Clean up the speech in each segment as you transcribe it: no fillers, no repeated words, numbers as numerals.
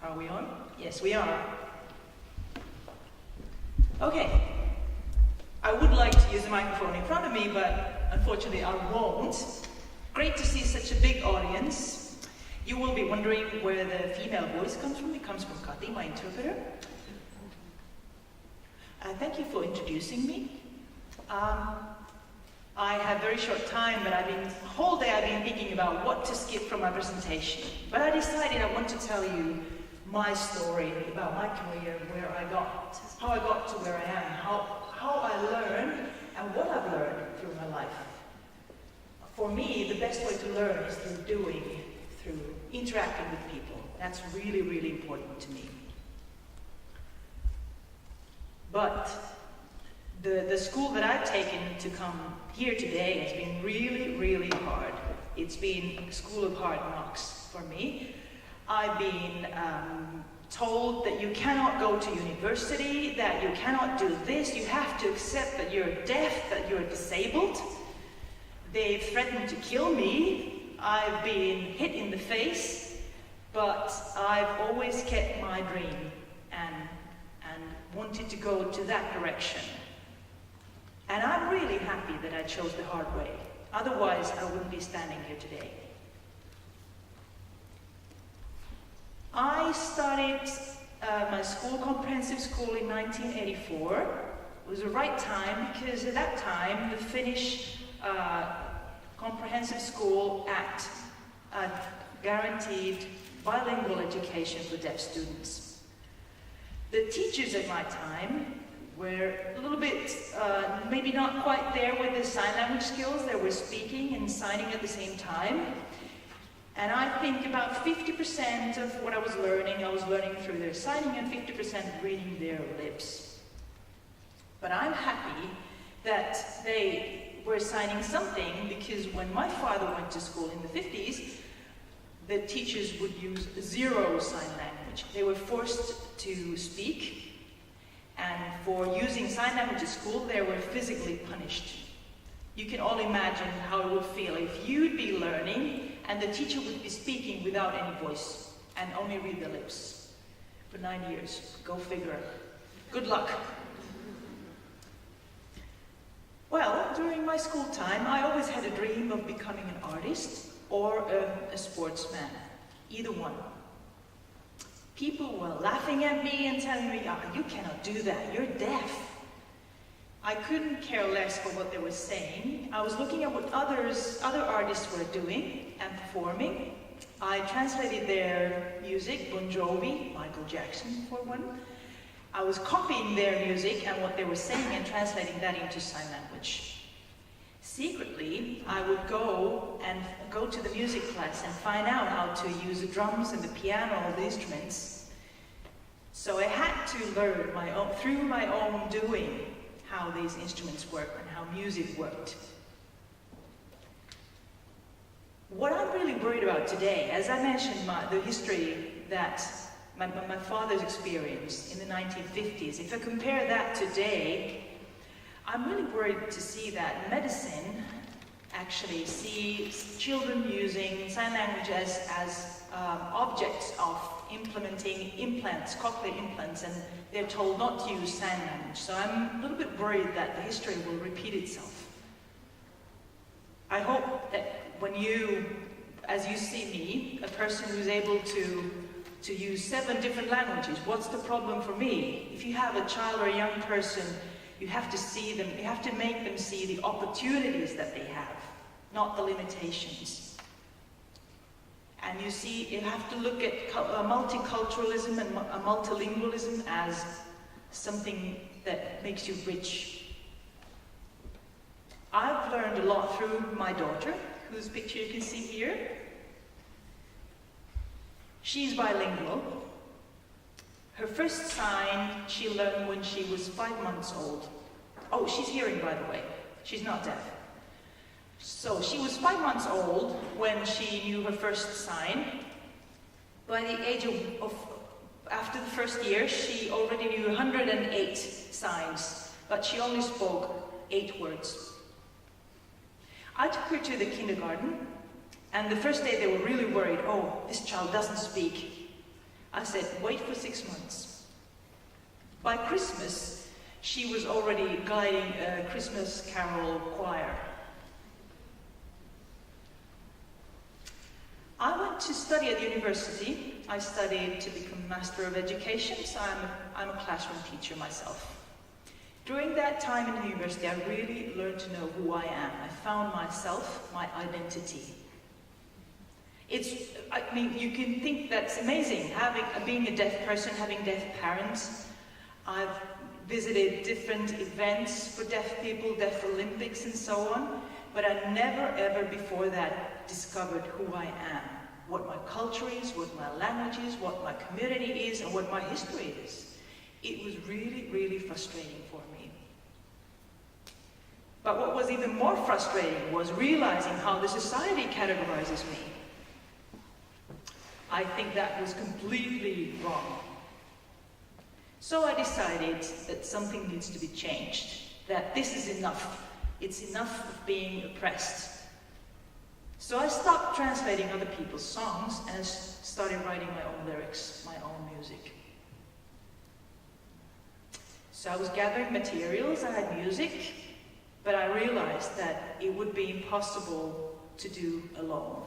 Are we on? Yes, we are. Okay. I would like to use a microphone in front of me, but unfortunately I won't. Great to see such a big audience. You will be wondering where the female voice comes from. It comes from Kati, my interpreter. Thank you for introducing me. I have very short time, but whole day I've been thinking about what to skip from my presentation. But I decided I want to tell you my story about my career, how I got to where I am, how I learned and what I've learned through my life. For me, the best way to learn is through doing, through interacting with people. That's really, really important to me. But the school that I've taken to come here today has been really, really hard. It's been a school of hard knocks for me. I've been told that you cannot go to university, that you cannot do this, you have to accept that you're deaf, that you're disabled. They've threatened to kill me. I've been hit in the face, but I've always kept my dream and wanted to go to that direction. And I'm really happy that I chose the hard way. Otherwise, I wouldn't be standing here today. I started my school, comprehensive school, in 1984. It was the right time because at that time the Finnish Comprehensive School Act guaranteed bilingual education for deaf students. The teachers at my time were a little bit, maybe not quite there with the sign language skills. They were speaking and signing at the same time. And I think about 50% of what I was learning through their signing and 50% reading their lips. But I'm happy that they were signing something, because when my father went to school in the 50s, the teachers would use zero sign language. They were forced to speak, and for using sign language at school, they were physically punished. You can all imagine how it would feel if you'd be learning and the teacher would be speaking without any voice and only read the lips for 9 years. Go figure. Good luck. Well, during my school time, I always had a dream of becoming an artist or a sportsman, either one. People were laughing at me and telling me, you cannot do that, you're deaf. I couldn't care less for what they were saying. I was looking at what other artists were doing and performing. I translated their music, Bon Jovi, Michael Jackson for one. I was copying their music and what they were saying and translating that into sign language. Secretly, I would go to the music class and find out how to use the drums and the piano, all the instruments. So I had to learn through my own doing how these instruments work and how music worked. What I'm really worried about today, as I mentioned, the history that my father's experience in the 1950s, if I compare that today, I'm really worried to see that medicine actually sees children using sign language as objects of implementing implants, cochlear implants, and they're told not to use sign language. So I'm a little bit worried that the history will repeat itself. I hope that as you see me, a person who's able to use 7 different languages, what's the problem for me? If you have a child or a young person, you have to see them, you have to make them see the opportunities that they have, not the limitations. And you have to look at multiculturalism and multilingualism as something that makes you rich. I've learned a lot through my daughter, whose picture you can see here. She's bilingual. Her first sign she learned when she was 5 months old. Oh, she's hearing, by the way. She's not deaf. So she was 5 months old when she knew her first sign. By the age after the first year, she already knew 108 signs, but she only spoke 8 words. I took her to the kindergarten, and the first day they were really worried, oh, this child doesn't speak. I said, wait for 6 months. By Christmas, she was already guiding a Christmas carol choir. I went to study at university. I studied to become Master of Education, so I'm a classroom teacher myself. During that time in the university, I really learned to know who I am. I found myself, my identity. I mean, you can think that's amazing, being a deaf person, having deaf parents. I've visited different events for deaf people, Deaf Olympics and so on, but I never ever before that discovered who I am, what my culture is, what my language is, what my community is, and what my history is. It was really, really frustrating for me. But what was even more frustrating was realizing how the society categorizes me. I think that was completely wrong. So I decided that something needs to be changed, that this is enough. It's enough of being oppressed. So I stopped translating other people's songs and started writing my own lyrics, my own music. So I was gathering materials, I had music, but I realized that it would be impossible to do alone.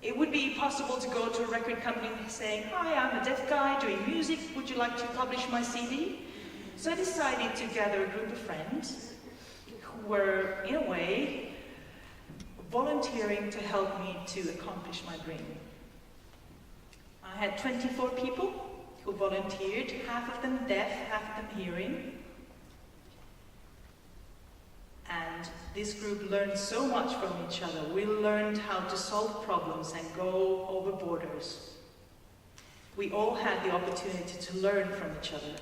It would be possible to go to a record company saying, hi, I'm a deaf guy doing music, would you like to publish my CD? So I decided to gather a group of friends who were, in a way, volunteering to help me to accomplish my dream. I had 24 people who volunteered, half of them deaf, half of them hearing. And this group learned so much from each other. We learned how to solve problems and go over borders. We all had the opportunity to learn from each other.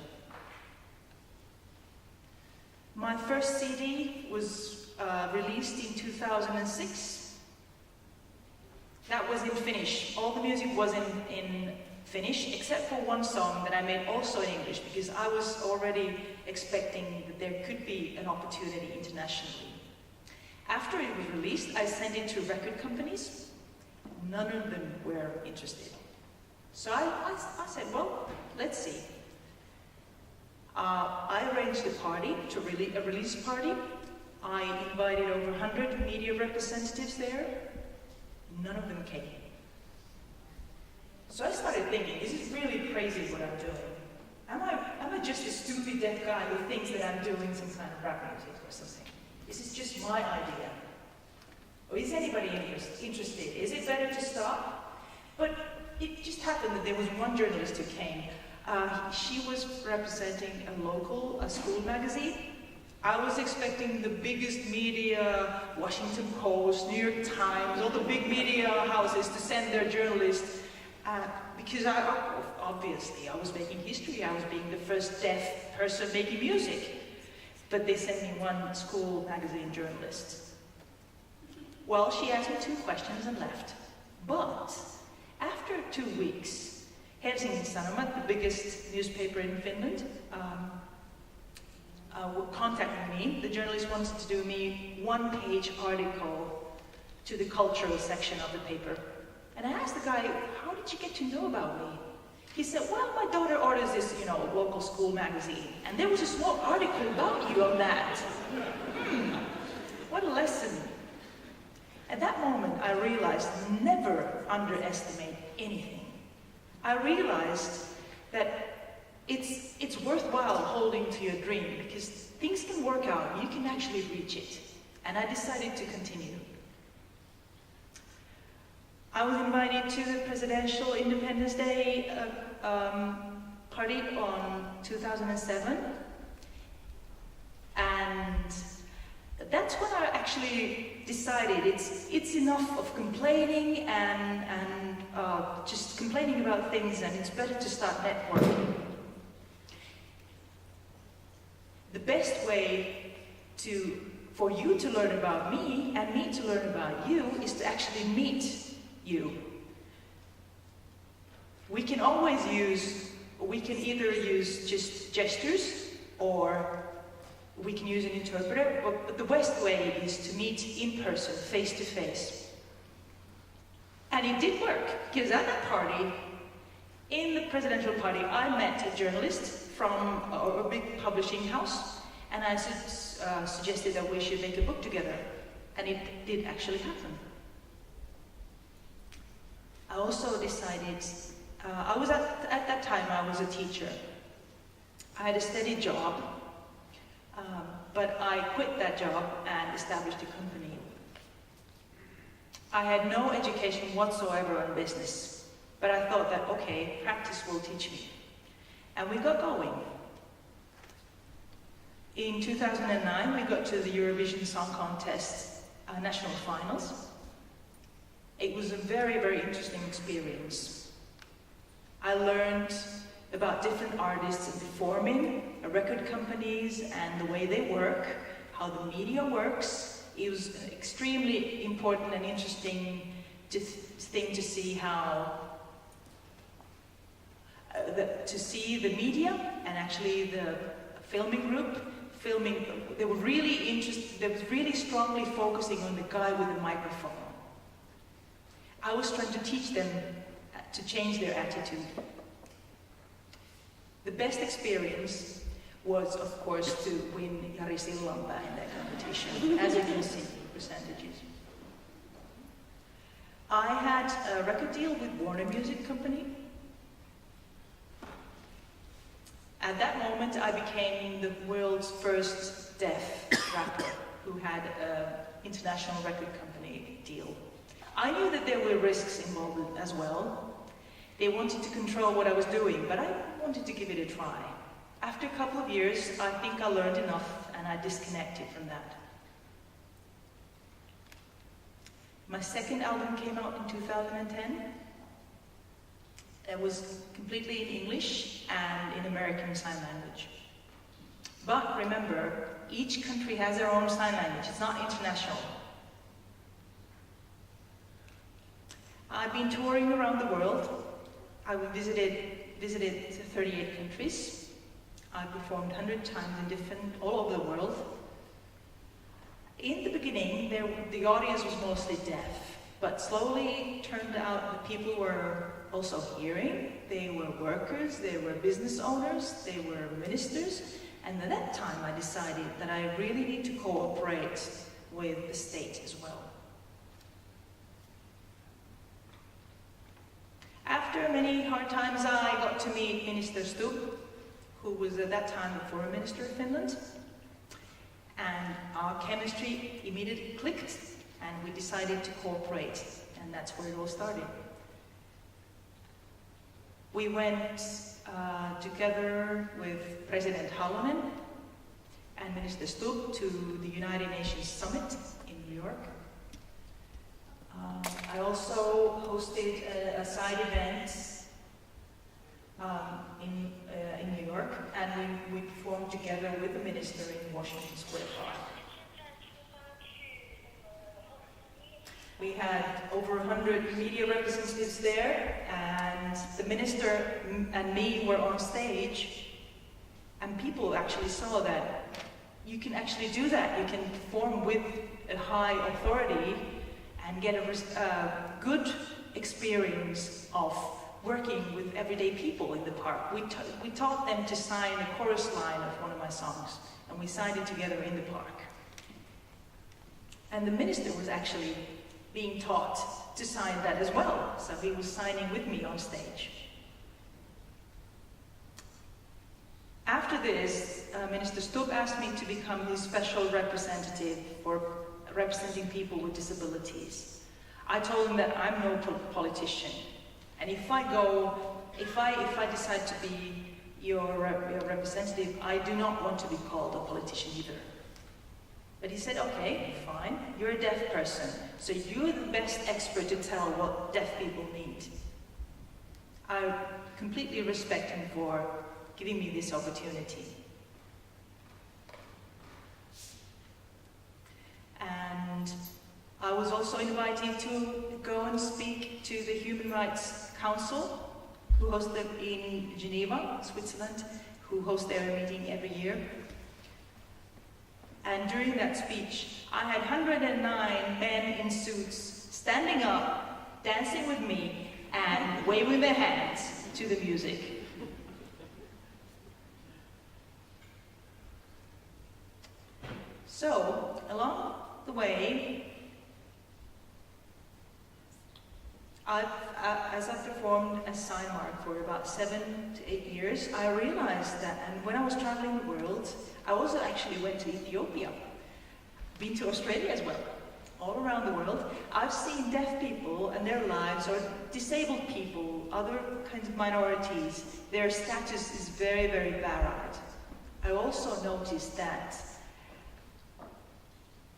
My first CD was released in 2006. That was in Finnish. All the music was in Finnish, except for one song that I made also in English, because I was already expecting that there could be an opportunity internationally. After it was released, I sent it to record companies. None of them were interested. So I said, well, let's see. I arranged a party, a release party. I invited over 100 media representatives there. None of them came. So I started thinking, is it really crazy what I'm doing? Am I just a stupid deaf guy who thinks that I'm doing some kind of rap music or something? Is this just my idea? Or is anybody interested? Is it better to stop? But it just happened that there was one journalist who came. She was representing a school magazine. I was expecting the biggest media, Washington Post, New York Times, all the big media houses to send their journalists. Because obviously I was making history, I was being the first deaf person making music. But they sent me one school magazine journalist. Well, she asked me 2 questions and left. But after 2 weeks, Helsinki Sanomat, the biggest newspaper in Finland, contacted me. The journalist wanted to do me 1-page article to the cultural section of the paper. And I asked the guy, how did you get to know about me? He said, well, my daughter orders this, local school magazine. And there was a small article about you on that. What a lesson. At that moment, I realized never underestimate anything. I realized that it's worthwhile holding to your dream because things can work out. You can actually reach it. And I decided to continue. I was invited to the Presidential Independence Day party on 2007. And that's when I actually decided it's enough of complaining and just complaining about things, and it's better to start networking. The best way for you to learn about me and me to learn about you is to actually meet you. We can either use just gestures or we can use an interpreter, but the best way is to meet in person, face to face. And it did work, because at that party, in the presidential party, I met a journalist from a big publishing house, and I suggested that we should make a book together, and it did actually happen. I also decided, at that time I was a teacher. I had a steady job, but I quit that job and established a company. I had no education whatsoever on business, but I thought that, okay, practice will teach me. And we got going. In 2009, we got to the Eurovision Song Contest national finals. It was a very, very interesting experience. I learned about different artists and performing, record companies and the way they work, how the media works. It was an extremely important and interesting thing to see how to see the media and actually the filming group they were really interested. They was really strongly focusing on the guy with the microphone. I was trying to teach them to change their attitude. The best experience was, of course, to win Jari Sillanpää in that competition, as you can see the percentages. I had a record deal with Warner Music Company. At that moment, I became the world's first deaf rapper who had an international record company deal. I knew that there were risks involved as well. They wanted to control what I was doing, but I wanted to give it a try. After a couple of years, I think I learned enough and I disconnected from that. My second album came out in 2010. It was completely in English and in American Sign Language. But remember, each country has their own sign language. It's not international. I've been touring around the world. I visited 38 countries. I performed 100 times in all over the world. In the beginning, the audience was mostly deaf, but slowly it turned out that people were also hearing. They were workers, they were business owners, they were ministers, and at that time I decided that I really need to cooperate with the state as well. After many hard times, I got to meet Minister Stubb, who was at that time the foreign minister of Finland, and our chemistry immediately clicked, and we decided to cooperate, and that's where it all started. We went together with President Halonen and Minister Stubb to the United Nations Summit in New York. I also hosted a side event in New York, and we performed together with the minister in Washington Square Park. We had over 100 media representatives there, and the minister and me were on stage, and people actually saw that you can actually do that. You can perform with a high authority and get a good experience of working with everyday people in the park. We taught them to sign a chorus line of one of my songs, and we signed it together in the park. And the minister was actually being taught to sign that as well, so he was signing with me on stage. After this, Minister Stubb asked me to become his special representative for representing people with disabilities. I told him that I'm no politician, and if I decide to be your representative, I do not want to be called a politician either. But he said, okay, fine, you're a deaf person, so you're the best expert to tell what deaf people need. I completely respect him for giving me this opportunity. And I was also invited to go and speak to the Human Rights Council, who hosted in Geneva, Switzerland, who host their meeting every year. And during that speech, I had 109 men in suits standing up dancing with me and waving their hands to the music. So, along the way, as I've performed as Signmark for about 7 to 8 years, I realized that, and when I was traveling the world, I also actually went to Ethiopia, been to Australia as well, all around the world. I've seen deaf people and their lives, or disabled people, other kinds of minorities, their status is very, very varied. I also noticed that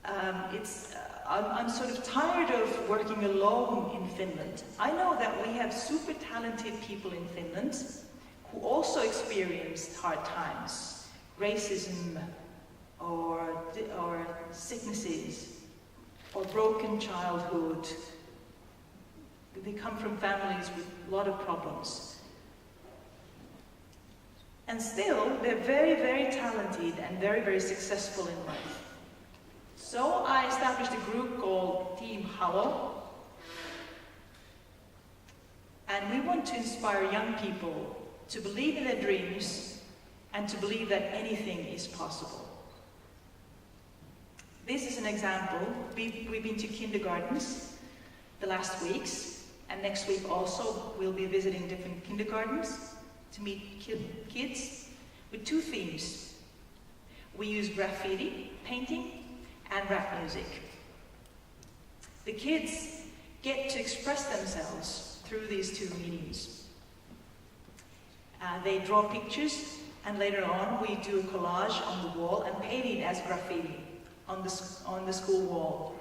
I'm sort of tired of working alone in Finland. I know that we have super talented people in Finland who also experienced hard times, racism, or sicknesses, or broken childhood. They come from families with a lot of problems. And still, they're very, very talented and very, very successful in life. So I established a group called Team Hello, and we want to inspire young people to believe in their dreams and to believe that anything is possible. This is an example. We've been to kindergartens the last weeks, and next week also we'll be visiting different kindergartens to meet kids with 2 themes. We use graffiti painting and rap music. The kids get to express themselves through these 2 mediums. They draw pictures, and later on we do a collage on the wall and paint it as graffiti on the school wall.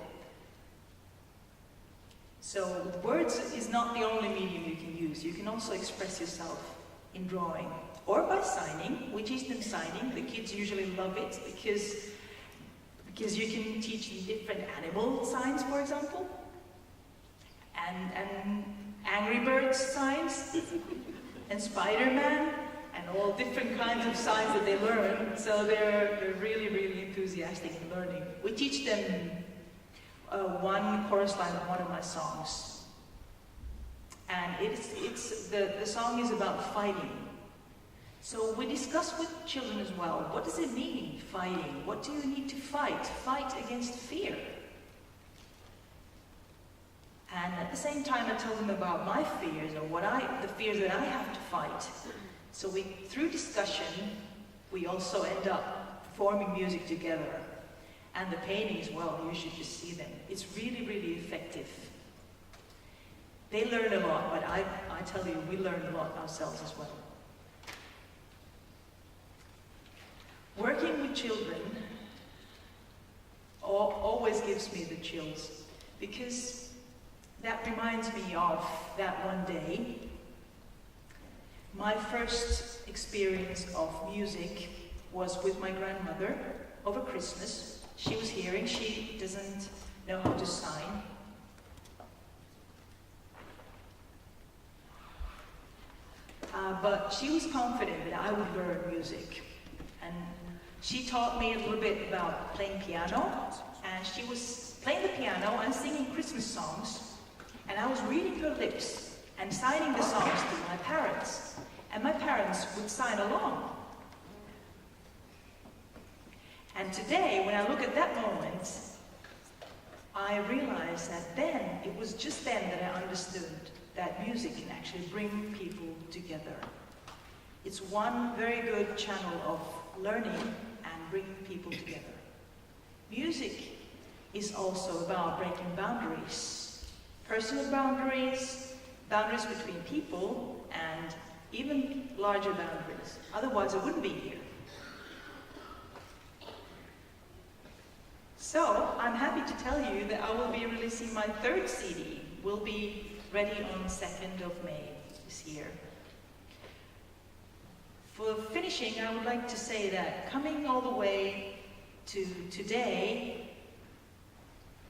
So words is not the only medium you can use. You can also express yourself in drawing or by signing. We teach them signing. The kids usually love it because you can teach them different animal signs, for example, and Angry Birds signs, and Spider-Man, and all different kinds of signs that they learn. So they're really, really enthusiastic in learning. We teach them one chorus line of one of my songs, and the song is about fighting. So we discuss with children as well, what does it mean, fighting? What do you need to fight? Fight against fear. And at the same time I tell them about my fears, or the fears that I have to fight. So through discussion, we also end up performing music together. And the painting as well, you should just see them. It's really, really effective. They learn a lot, but I tell you, we learn a lot ourselves as well. Working with children always gives me the chills, because that reminds me of that one day, my first experience of music was with my grandmother over Christmas. She was hearing, she doesn't know how to sign. But she was confident that I would learn music. And she taught me a little bit about playing piano, and she was playing the piano and singing Christmas songs, and I was reading her lips and signing the songs to my parents, and my parents would sign along. And today, when I look at that moment, I realize that then, it was just then that I understood that music can actually bring people together. It's one very good channel of learning and bringing people together. Music is also about breaking boundaries. Personal boundaries, boundaries between people, and even larger boundaries. Otherwise, I wouldn't be here. So, I'm happy to tell you that I will be releasing my 3rd CD. Will be ready on 2nd of May this year. For finishing, I would like to say that coming all the way to today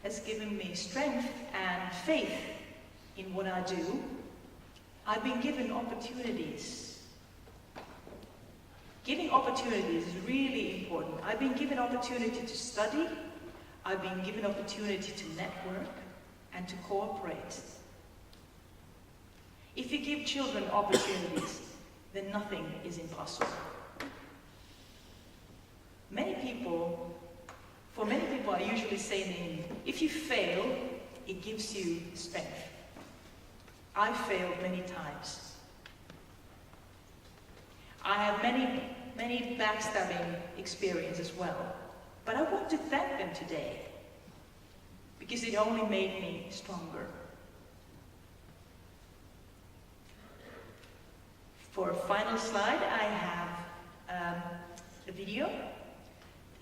has given me strength and faith in what I do. I've been given opportunities. Giving opportunities is really important. I've been given opportunity to study. I've been given opportunity to network and to cooperate. If you give children opportunities, then nothing is impossible. For many people, I usually say, if you fail, it gives you strength. I failed many times. I have many backstabbing experiences as well. But I want to thank them today, because it only made me stronger. For a final slide, I have a video.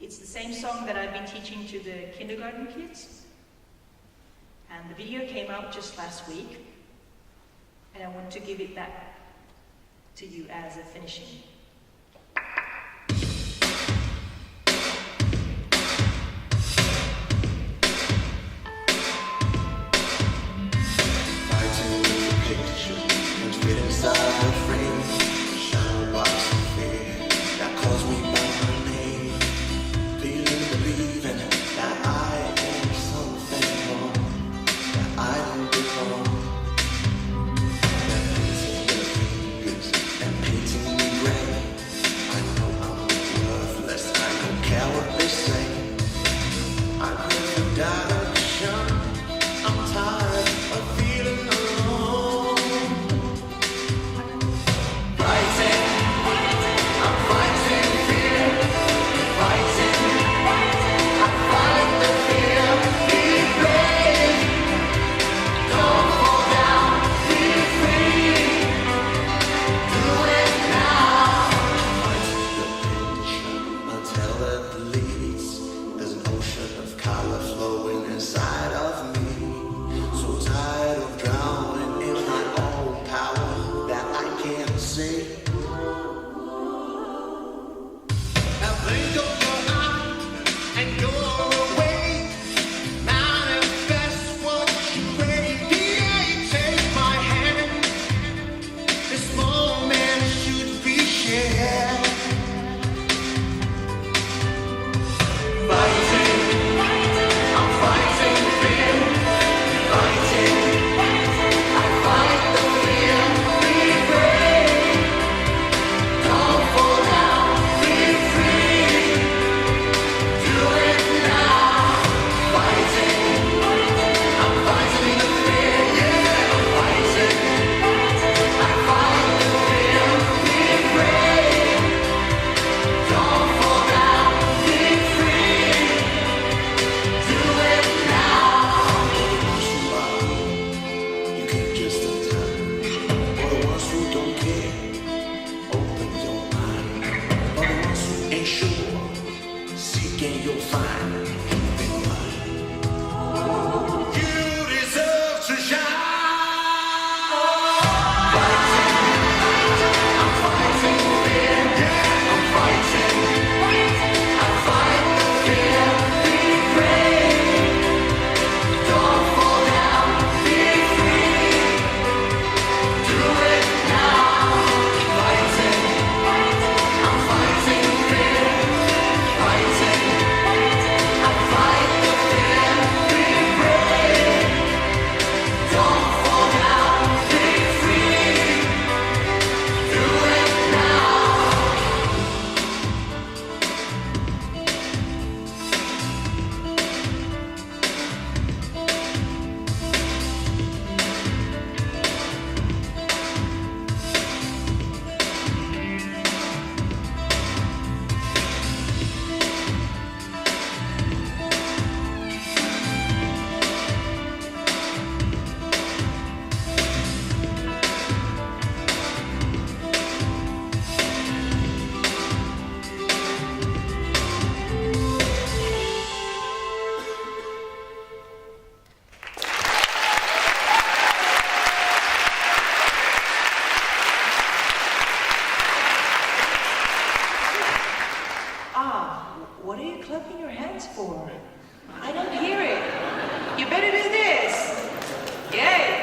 It's the same song that I've been teaching to the kindergarten kids. And the video came out just last week. And I want to give it back to you as a finishing. What are you clapping your hands for? I don't hear it. You better do this. Yay!